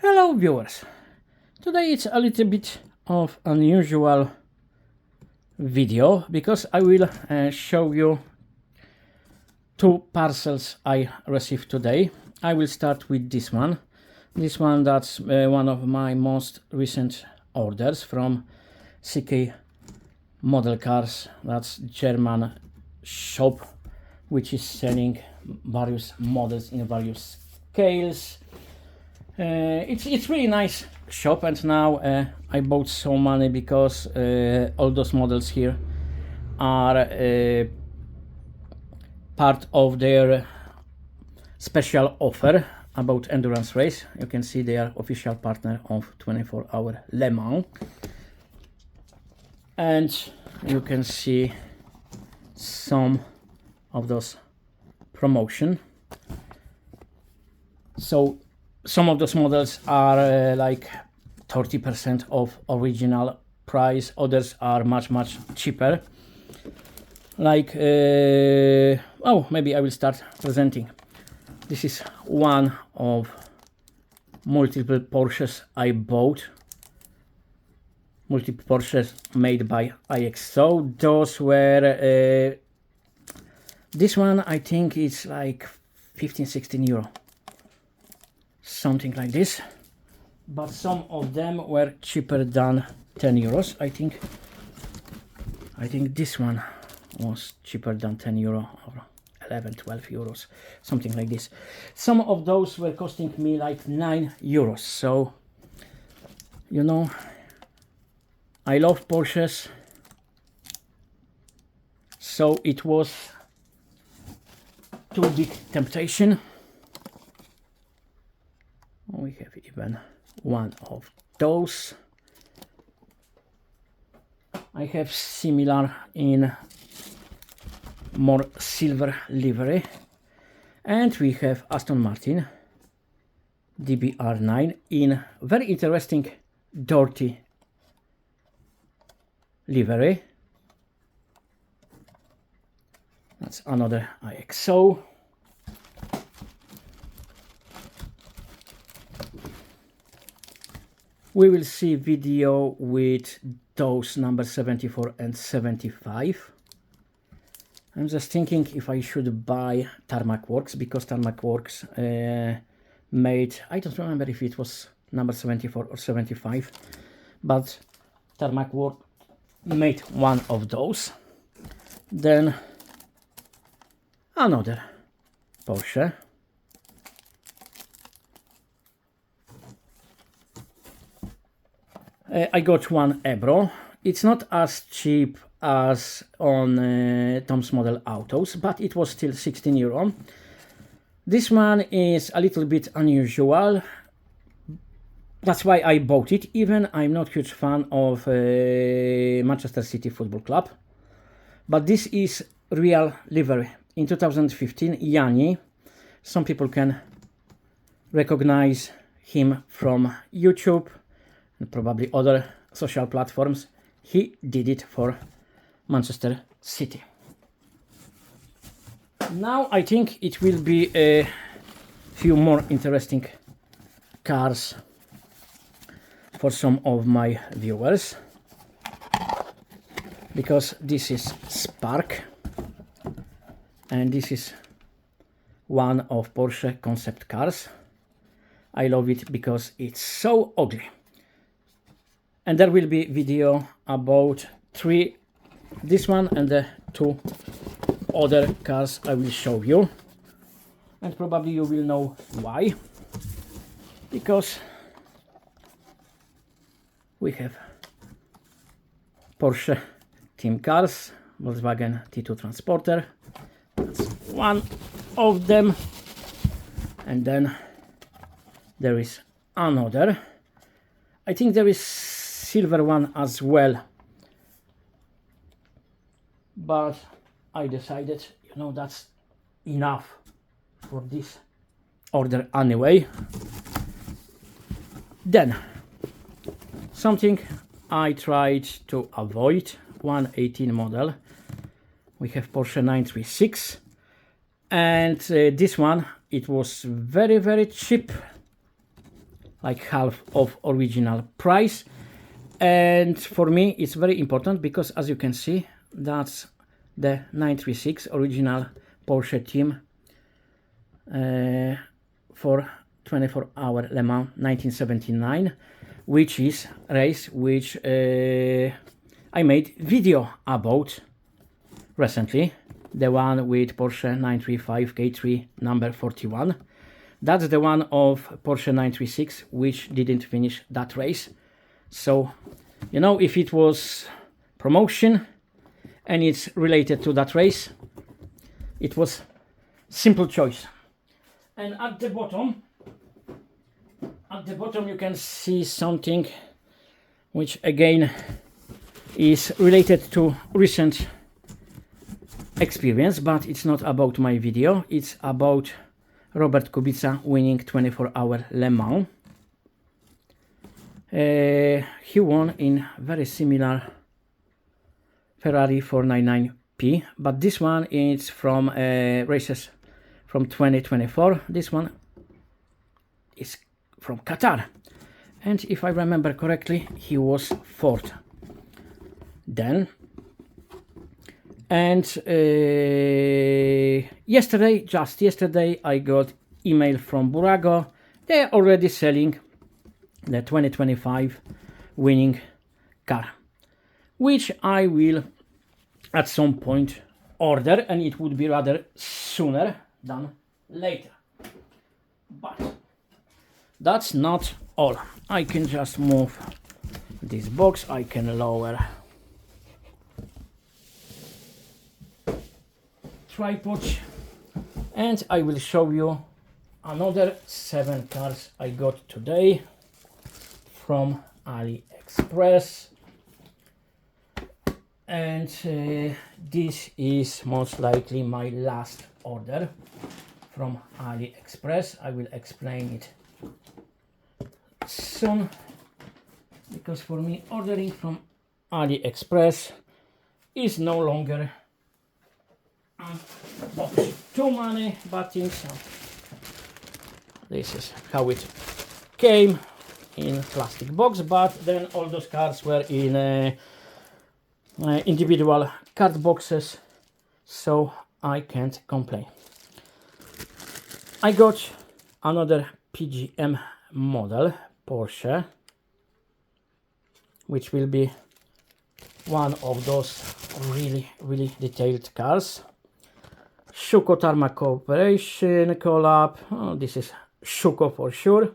Hello viewers, today it's a little bit of unusual video because I will show you two parcels I received today. I will start with this one. That's one of my most recent orders from CK Modelcars. That's German shop which is selling various models in various scales. It's really nice shop, and now I bought so many because all those models here are part of their special offer about endurance race. You can see they are official partner of 24-hour Le Mans, and you can see some of those promotion. So some of those models are like 30% of original price, others are much cheaper. Like oh, maybe I will start presenting. This is one of multiple Porsches I bought, multiple Porsches made by AliExpress. So those were this one I think it's like 15-16 euro, something like this, but some of them were cheaper than 10 euros. I think this one was cheaper than 10 euro, or 11-12 euros, something like this. Some of those were costing me like 9 euros. So you know, I love Porsches, so it was too big temptation. We have even one of those. I have similar in more silver livery, and we have Aston Martin DBR9 in very interesting dirty livery. That's another IXO. We will see video with those number 74 and 75. I'm just thinking if I should buy Tarmac Works, because Tarmac Works made, I don't remember if it was number 74 or 75, but Tarmac Works made one of those. Then another Porsche. I got one Ebro. It's not as cheap as on Tom's Model Autos, but it was still 16 euro. This one is a little bit unusual. That's why I bought it. Even I'm not a huge fan of Manchester City Football Club, but this is real livery. In 2015, Yanni, some people can recognize him from YouTube and probably other social platforms. He did it for Manchester City. Now I think it will be a few more interesting cars for some of my viewers, because this is Spark, and this is one of Porsche concept cars. I love it because it's so ugly. And there will be video about this one and the two other cars I will show you, and probably you will know why, because we have Porsche team cars, Volkswagen T2 Transporter. That's one of them, and then there is another. I think there is silver one as well, but I decided, you know, that's enough for this order anyway. Then something I tried to avoid, 118 model. We have Porsche 936, and this one, it was very cheap. like half of original price. And for me it's very important because, as you can see, that's the 936 original Porsche team for 24-hour Le Mans 1979, which is race which I made video about recently, the one with Porsche 935 K3 number 41. That's the one of Porsche 936 which didn't finish that race. So, you know, if it was promotion and it's related to that race, it was simple choice. And at the bottom you can see something which again is related to recent experience, but it's not about my video. It's about Robert Kubica winning 24-hour Le Mans. He won in very similar Ferrari 499P, but this one is from races from 2024. This one is from Qatar, and if I remember correctly, he was fourth then. And just yesterday, I got email from Burago. They're already selling the 2025 winning car, which I will at some point order, and it would be rather sooner than later. But that's not all. I can just move this box. I can lower tripod, and I will show you another 7 cars I got today from AliExpress. And this is most likely my last order from AliExpress. I will explain it soon, because for me ordering from AliExpress is no longer too many bad things. This is how it came in plastic box, but then all those cards were in individual card boxes, so I can't complain. I got another PGM model Porsche, which will be one of those really detailed cars. Schuko Tarmac Cooperation collab. Oh, this is Schuko for sure.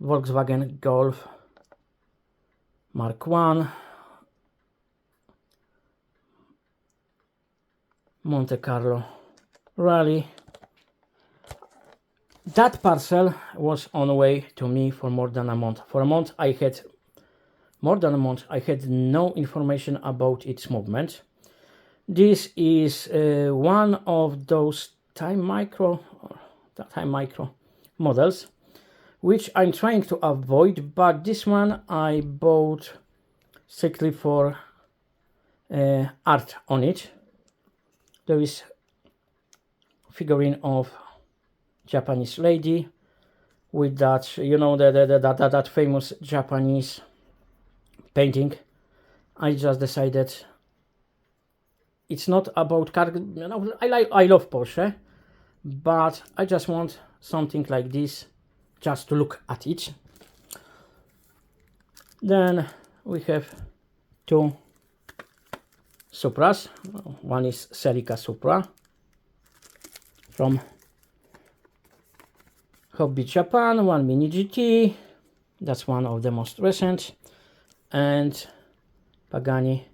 Volkswagen Golf Mark 1, Monte Carlo Rally. That parcel was on the way to me for more than a month. For a month, I had no information about its movement. This is one of those time micro models, which I'm trying to avoid, but this one I bought strictly for art on it. There is figurine of Japanese lady with that, you know, that famous Japanese painting. I just decided it's not about car. You know, I love Porsche, but I just want something like this, just to look at it. Then we have 2 Supras. One is Celica Supra from Hobby Japan, one Mini GT, that's one of the most recent, and Pagani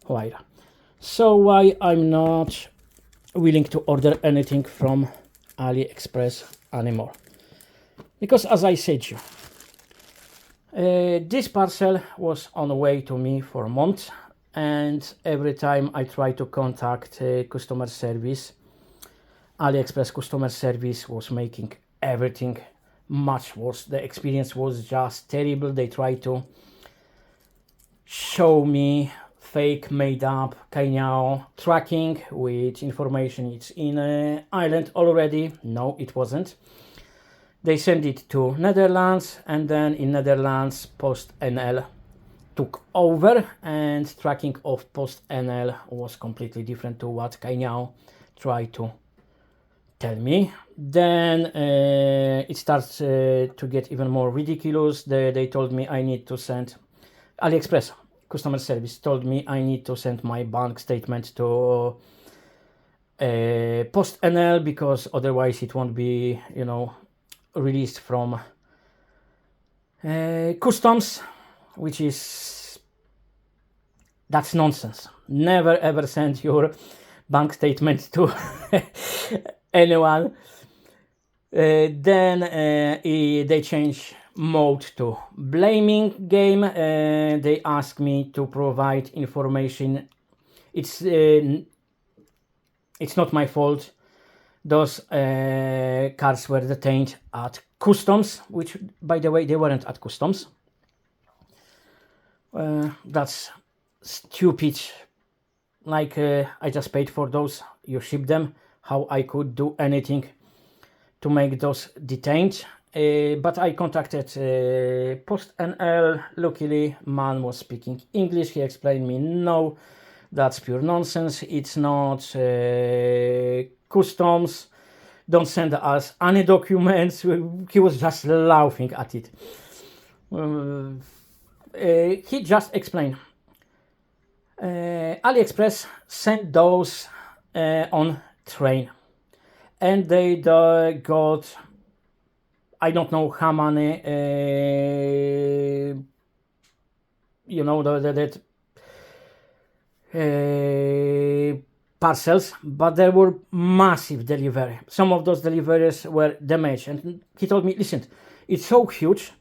Huayra. So why I'm not willing to order anything from AliExpress anymore? Because, as I said to you, this parcel was on the way to me for a month, and every time I try to contact customer service, AliExpress customer service was making everything much worse. The experience was just terrible. They tried to show me fake made up kind of tracking with information it's in Ireland already. No, it wasn't. They sent it to Netherlands, and then in Netherlands PostNL took over, and tracking of PostNL was completely different to what Kainyao tried to tell me. Then it starts to get even more ridiculous. They told me I need to send AliExpress customer service told me I need to send my bank statement to PostNL, because otherwise it won't be, you know, released from customs, which is, that's nonsense. Never ever send your bank statement to anyone. Then they change mode to blaming game. They ask me to provide information. It's not my fault. Those cars were detained at customs, which, by the way, they weren't at customs. That's stupid. Like, I just paid for those, you ship them. How I could do anything to make those detained? But I contacted PostNL. Luckily, man was speaking English. He explained me, no, that's pure nonsense. It's not customs. Don't send us any documents. He was just laughing at it. He just explained. AliExpress sent those on train, and they got, I don't know how many, you know, that parcels, but there were massive delivery. Some of those deliveries were damaged, and he told me, listen, it's so huge,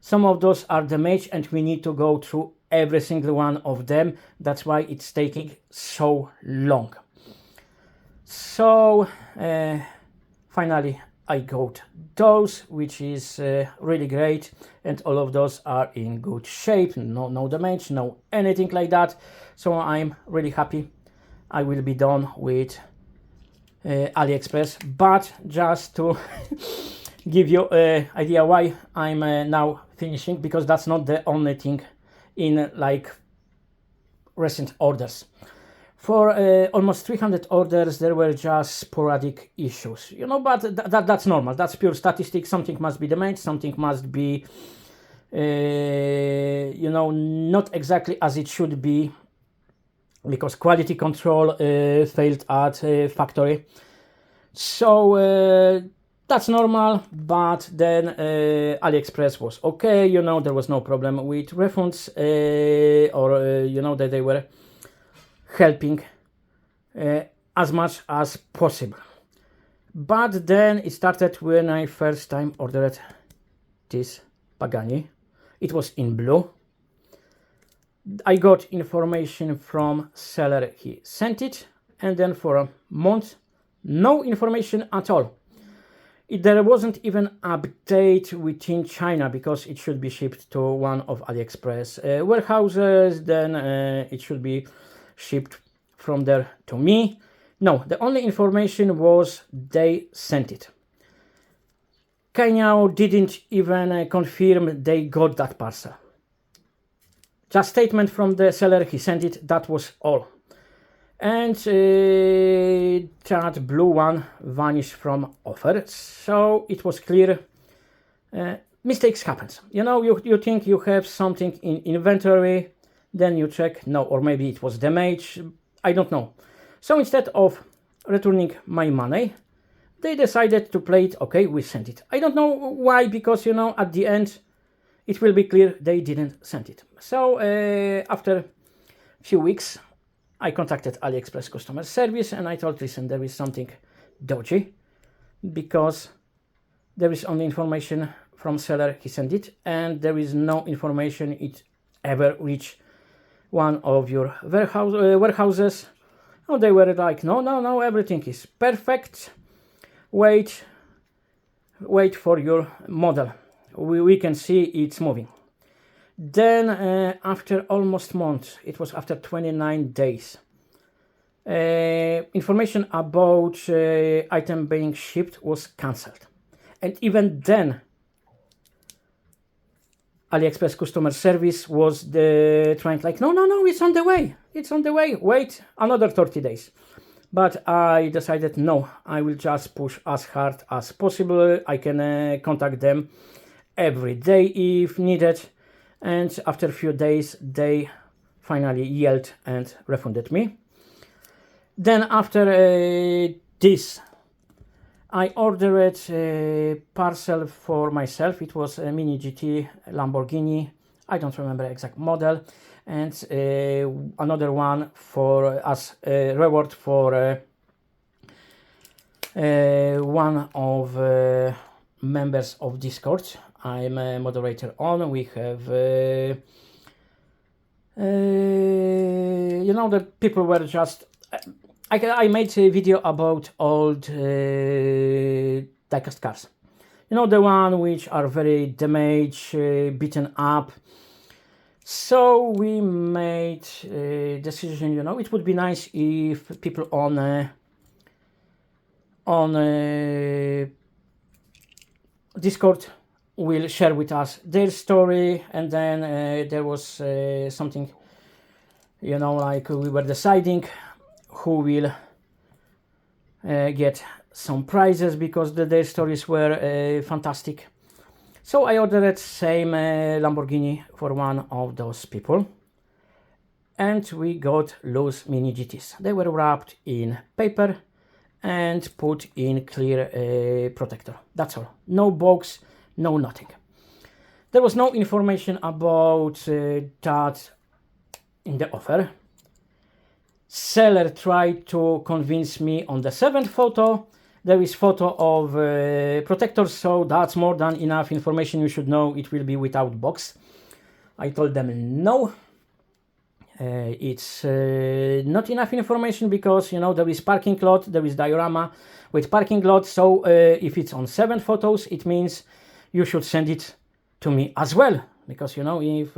some of those are damaged and we need to go through every single one of them. That's why it's taking so long. So finally I got those, which is really great, and all of those are in good shape, no damage, no anything like that. So I'm really happy. I will be done with AliExpress, but just to give you an idea why I'm now finishing, because that's not the only thing in like recent orders. For almost 300 orders, there were just sporadic issues, you know, but that's normal. That's pure statistics. Something must be damaged, something must be, you know, not exactly as it should be, because quality control failed at factory. So that's normal, but then AliExpress was okay, you know, there was no problem with refunds, or, you know, that they were helping as much as possible. But then it started when I first time ordered this Pagani. It was in blue. I got information from seller, he sent it, and then for a month, no information at all. There wasn't even update within China, because it should be shipped to one of AliExpress warehouses, then it should be shipped from there to me. No, the only information was they sent it. Kainyao didn't even confirm they got that parcel. Just statement from the seller, he sent it, that was all. And that blue one vanished from offer, so it was clear. Mistakes happens. You know, you think you have something in inventory, then you check, no, or maybe it was damaged, I don't know. So instead of returning my money, they decided to play it, okay, we sent it. I don't know why, because, you know, at the end, it will be clear they didn't send it. So after a few weeks, I contacted AliExpress customer service and I told, listen, there is something dodgy, because there is only information from seller, he sent it, and there is no information it ever reached one of your warehouses. Oh, they were like, no, everything is perfect. Wait for your model. We can see it's moving. Then after almost a month, it was after 29 days, information about item being shipped was cancelled. And even then, AliExpress customer service was trying like, no, it's on the way. It's on the way. Wait another 30 days. But I decided, no, I will just push as hard as possible. I can contact them every day if needed. And after a few days, they finally yelled and refunded me. Then after this, I ordered a parcel for myself. It was a Mini GT Lamborghini. I don't remember exact model. And another one for as a reward for one of members of Discord. I'm a moderator on. We have you know, the people were just I made a video about old diecast cars, you know, the one which are very damaged, beaten up. So we made a decision, you know, it would be nice if people on Discord will share with us their story. And then there was something, you know, like we were deciding who will get some prizes because their stories were fantastic. So I ordered same Lamborghini for one of those people, and we got loose Mini GTs. They were wrapped in paper and put in clear protector. That's all. No box, no nothing. There was no information about that in the offer. Seller tried to convince me on the 7th photo. There is photo of protectors, so that's more than enough information. You should know it will be without box. I told them no, it's not enough information because, you know, there is parking lot, there is diorama with parking lot. So if it's on 7 photos, it means you should send it to me as well, because, you know, if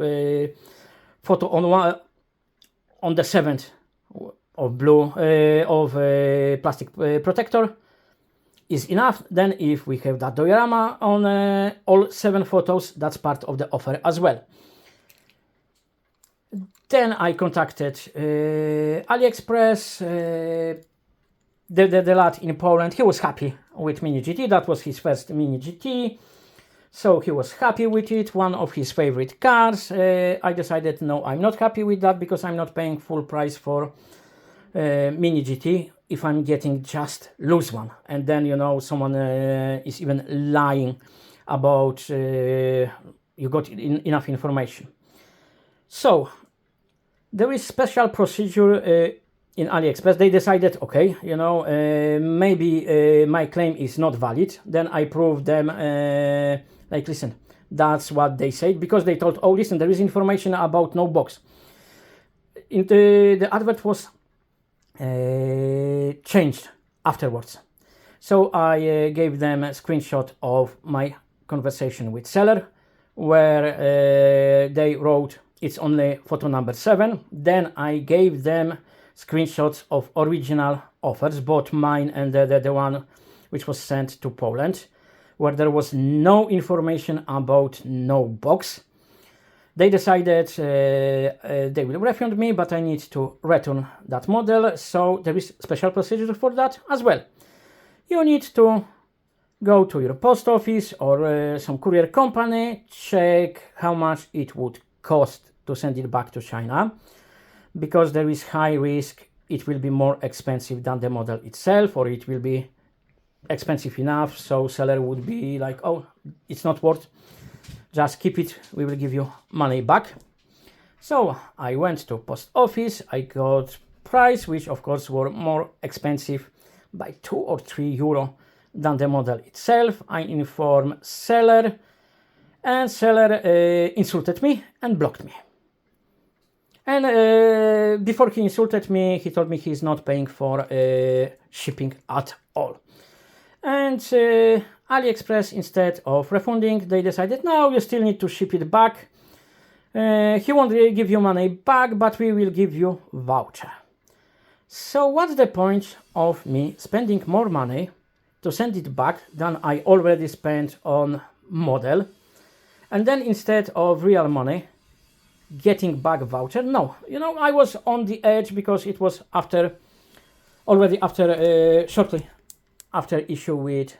photo on the 7th of blue of plastic protector is enough, then if we have that diorama on all 7 photos, that's part of the offer as well. Then I contacted AliExpress. The lad in Poland, he was happy with Mini GT. That was his first Mini GT, so he was happy with it, one of his favorite cars. I decided, no, I'm not happy with that because I'm not paying full price for Mini GT if I'm getting just loose one. And then, you know, someone is even lying about you got enough information. So there is special procedure in AliExpress. They decided, okay, you know, maybe my claim is not valid. Then I proved them, like, listen, that's what they said, because they told, oh, listen, there is information about no box. In the advert was changed afterwards. So I gave them a screenshot of my conversation with seller, where they wrote it's only photo number 7. Then I gave them screenshots of original offers, both mine and the one which was sent to Poland, where there was no information about no box. They decided they will refund me, but I need to return that model. So there is special procedure for that as well. You need to go to your post office or some courier company, check how much it would cost to send it back to China, because there is high risk it will be more expensive than the model itself, or it will be expensive enough so seller would be like, oh, it's not worth, just keep it, we will give you money back. So I went to post office, I got price which of course were more expensive by 2 or 3 euro than the model itself. I informed seller, and seller insulted me and blocked me. And before he insulted me, he told me he's not paying for shipping at all. And AliExpress, instead of refunding, they decided, no, you still need to ship it back. He won't give you money back, but we will give you voucher. So what's the point of me spending more money to send it back than I already spent on model. And then instead of real money, getting back voucher, no. I was on the edge because it was shortly after issue with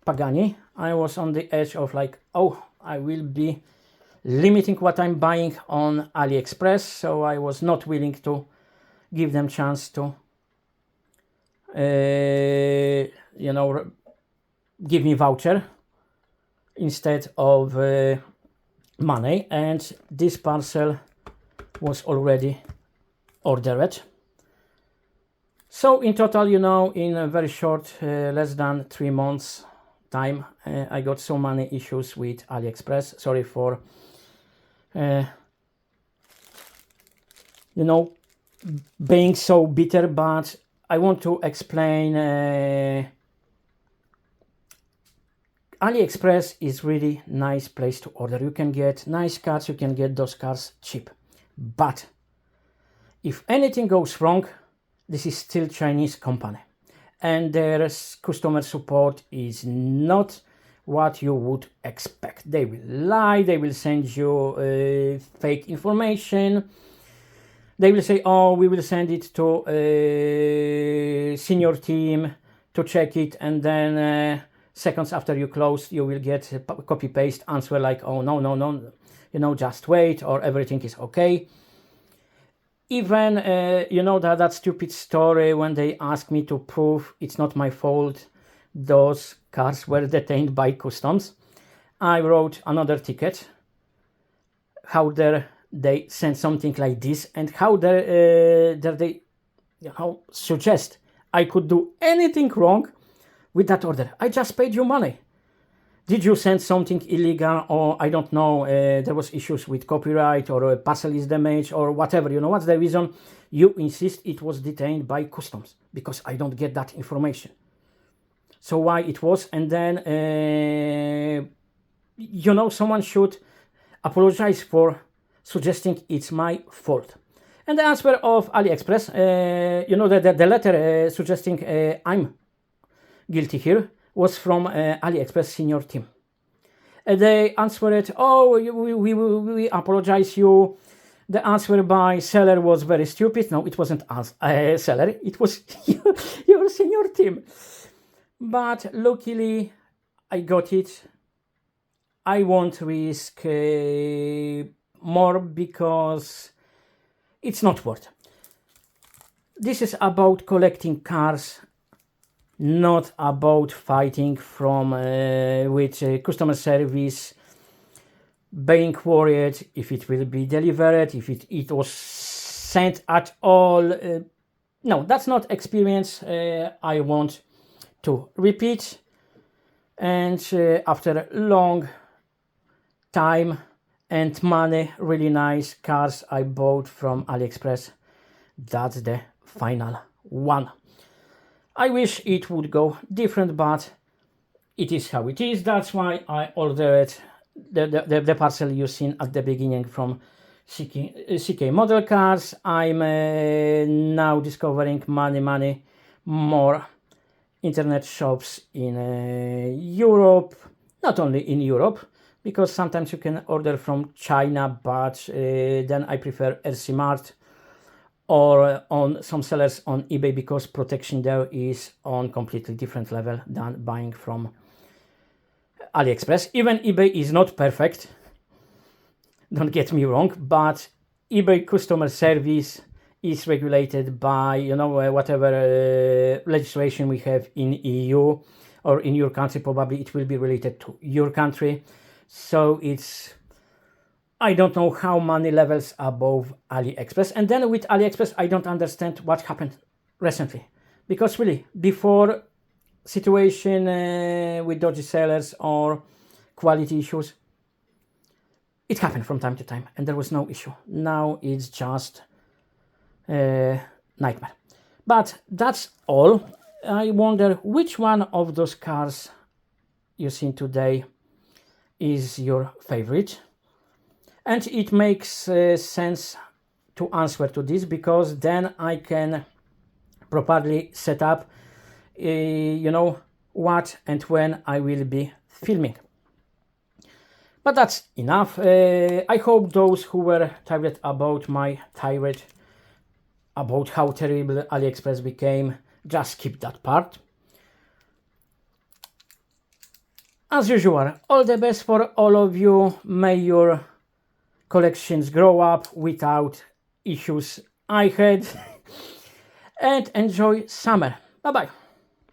Pagani. I was on the edge of like, oh, I will be limiting what I'm buying on AliExpress, so I was not willing to give them chance to give me voucher instead of money. And this parcel was already ordered. So in total, in a very short, less than 3 months time, I got so many issues with AliExpress. Sorry for being so bitter, but I want to explain. AliExpress is really nice place to order. You can get nice cars, you can get those cars cheap. But if anything goes wrong, this is still Chinese company, and their customer support is not what you would expect. They will lie, they will send you fake information. They will say, oh, we will send it to a senior team to check it, and then seconds after you close, you will get a copy-paste answer like, oh, no, just wait, or everything is okay. Even, that stupid story when they ask me to prove it's not my fault, those cars were detained by customs. I wrote another ticket. How dare they send something like this, and how dare they suggest I could do anything wrong with that order? I just paid you money. Did you send something illegal, or I don't know, there was issues with copyright, or a parcel is damaged, or whatever? What's the reason you insist it was detained by customs? Because I don't get that information. So why it was? And then, someone should apologize for suggesting it's my fault. And the answer of AliExpress, the letter suggesting I'm guilty here, was from AliExpress senior team. They answered, oh, we apologize you. The answer by seller was very stupid. No, it wasn't seller, it was your senior team. But luckily, I got it. I won't risk more because it's not worth. This is about collecting cars, not about fighting from with customer service, being worried if it will be delivered, if it was sent at all. No, that's not experience I want to repeat. And after long time and money, really nice cars I bought from AliExpress, that's the final one. I wish it would go different, but it is how it is. That's why I ordered the parcel you seen at the beginning from CK Modelcars. I'm now discovering many more internet shops in Europe, not only in Europe, because sometimes you can order from China, but then I prefer RC Mart or on some sellers on eBay, because protection there is on completely different level than buying from AliExpress. Even eBay is not perfect, don't get me wrong, but eBay customer service is regulated by whatever legislation we have in EU or in your country. Probably it will be related to your country, so it's, I don't know how many levels above AliExpress. And then with AliExpress, I don't understand what happened recently, because really before situation with dodgy sellers or quality issues, it happened from time to time and there was no issue. Now it's just nightmare. But that's all. I wonder which one of those cars you seen today is your favorite. And it makes sense to answer to this, because then I can properly set up what and when I will be filming. But that's enough. I hope those who were tired about my tirade about how terrible AliExpress became just skip that part. As usual, all the best for all of you. May your collections grow up without issues I had and enjoy summer. Bye bye.